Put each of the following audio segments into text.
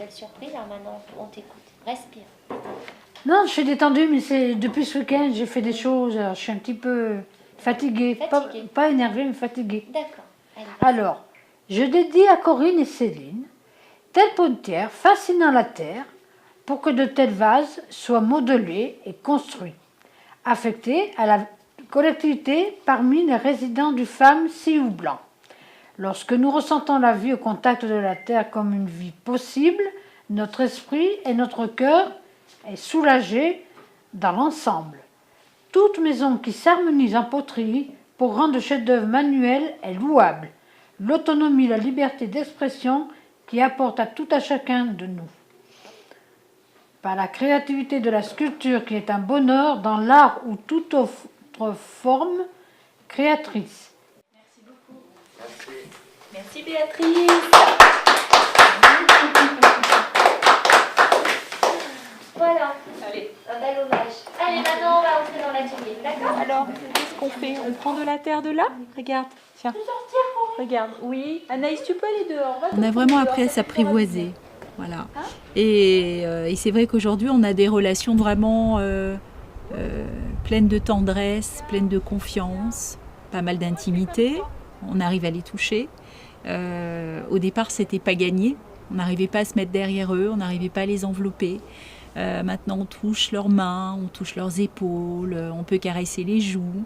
belle surprise. Alors maintenant, on t'écoute. Respire. Non, je suis détendue, mais c'est depuis ce week-end, j'ai fait des choses. Je suis un petit peu fatiguée. Pas énervée, mais fatiguée. D'accord. Alors, je dédie à Corinne et Céline, telle potière fascinant la terre, pour que de tels vases soient modelés et construits, affectés à la collectivité parmi les résidents du FAM Sioux Blanc. Lorsque nous ressentons la vie au contact de la terre comme une vie possible, notre esprit et notre cœur est soulagé dans l'ensemble. Toute maison qui s'harmonise en poterie pour rendre le chef-d'œuvre manuel est louable. L'autonomie, la liberté d'expression qui apporte à tout à chacun de nous. Par la créativité de la sculpture qui est un bonheur dans l'art ou toute autre forme créatrice. Merci beaucoup. Merci Béatrice. Voilà. Allez. Un bel hommage. Allez, maintenant on va entrer dans l'atelier, d'accord? Alors, qu'est-ce qu'on fait? On prend de la terre de là? Regarde, tiens. Regarde, oui. Anaïs, tu peux aller dehors. On a vraiment appris à s'apprivoiser. Voilà. Et c'est vrai qu'aujourd'hui, on a des relations vraiment pleines de tendresse, pleines de confiance, pas mal d'intimité. On arrive à les toucher. Au départ, c'était pas gagné. On n'arrivait pas à se mettre derrière eux, on n'arrivait pas à les envelopper. Maintenant, on touche leurs mains, on touche leurs épaules, on peut caresser les joues.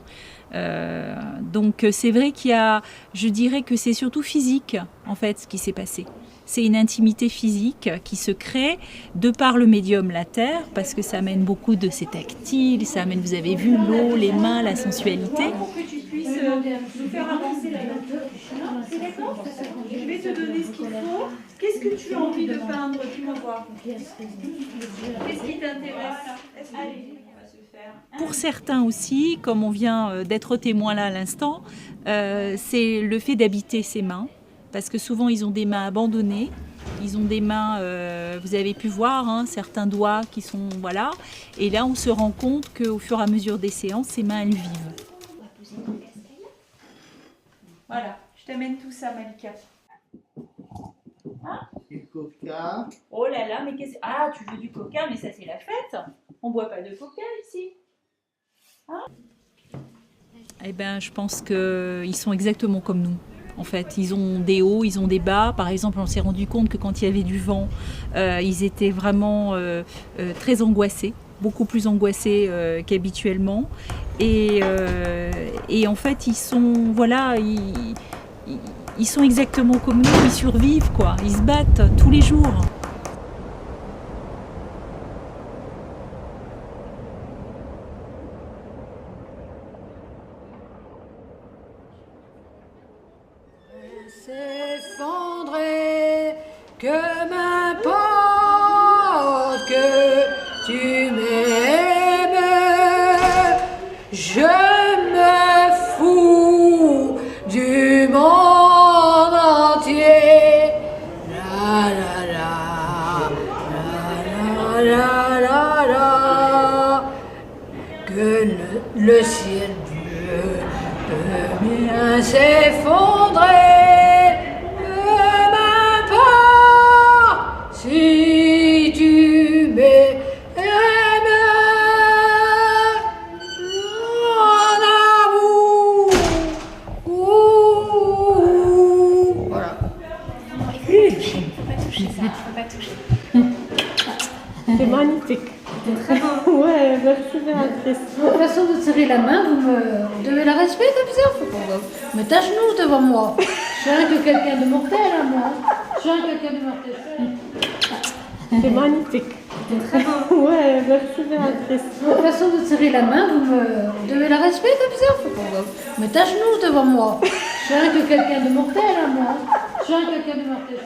Donc, c'est vrai qu'il y a, je dirais que c'est surtout physique, en fait, ce qui s'est passé. C'est une intimité physique qui se crée de par le médium, la terre, parce que ça amène beaucoup de c'est tactile, ça amène, vous avez vu, l'eau, les mains, la sensualité. Pour que tu puisses nous faire avancer la je vais te donner ce qu'il faut. Qu'est-ce que tu as envie de peindre? Dis-moi voir. Qu'est-ce qui t'intéresse? Allez, on va se faire. Pour certains aussi, comme on vient d'être témoin là à l'instant, c'est le fait d'habiter ses mains. Parce que souvent, ils ont des mains abandonnées. Ils ont des mains, vous avez pu voir, hein, certains doigts qui sont... Voilà. Et là, on se rend compte qu'au fur et à mesure des séances, ces mains, elles vivent. Voilà, je t'amène tout ça, Malika. Hein? Du coca. Oh là là, mais qu'est-ce... Ah, tu veux du coca, mais ça, c'est la fête. On boit pas de coca ici. Hein? Eh bien, je pense qu'ils sont exactement comme nous. En fait, ils ont des hauts, ils ont des bas. Par exemple, on s'est rendu compte que quand il y avait du vent, ils étaient vraiment très angoissés, beaucoup plus angoissés qu'habituellement. Et en fait, ils sont, voilà, ils sont exactement comme nous, ils survivent, quoi. Ils se battent tous les jours. S'effondrer, que m'importe que tu m'aimes, je me fous du monde entier. La la la, la la la la, que le ciel bleu peut bien s'effondrer. Si tu m'aimes, mon amour, voilà. Faut pas toucher. C'est magnifique. C'est très beau. Ouais, merci Béatrice. Votre façon de serrer la main, vous devez la respecter comme ça. Faut pas me mettre à genoux devant moi. Je suis rien que quelqu'un de mortel à moi. Je suis rien que quelqu'un de mortel. C'est magnifique. C'est très beau. Ouais, merci Béatrice. Votre façon de serrer la main, vous devez la respecter comme ça. Faut pas me mettre à genoux devant moi. Je suis rien que quelqu'un de mortel à moi. Je suis rien que quelqu'un de mortel.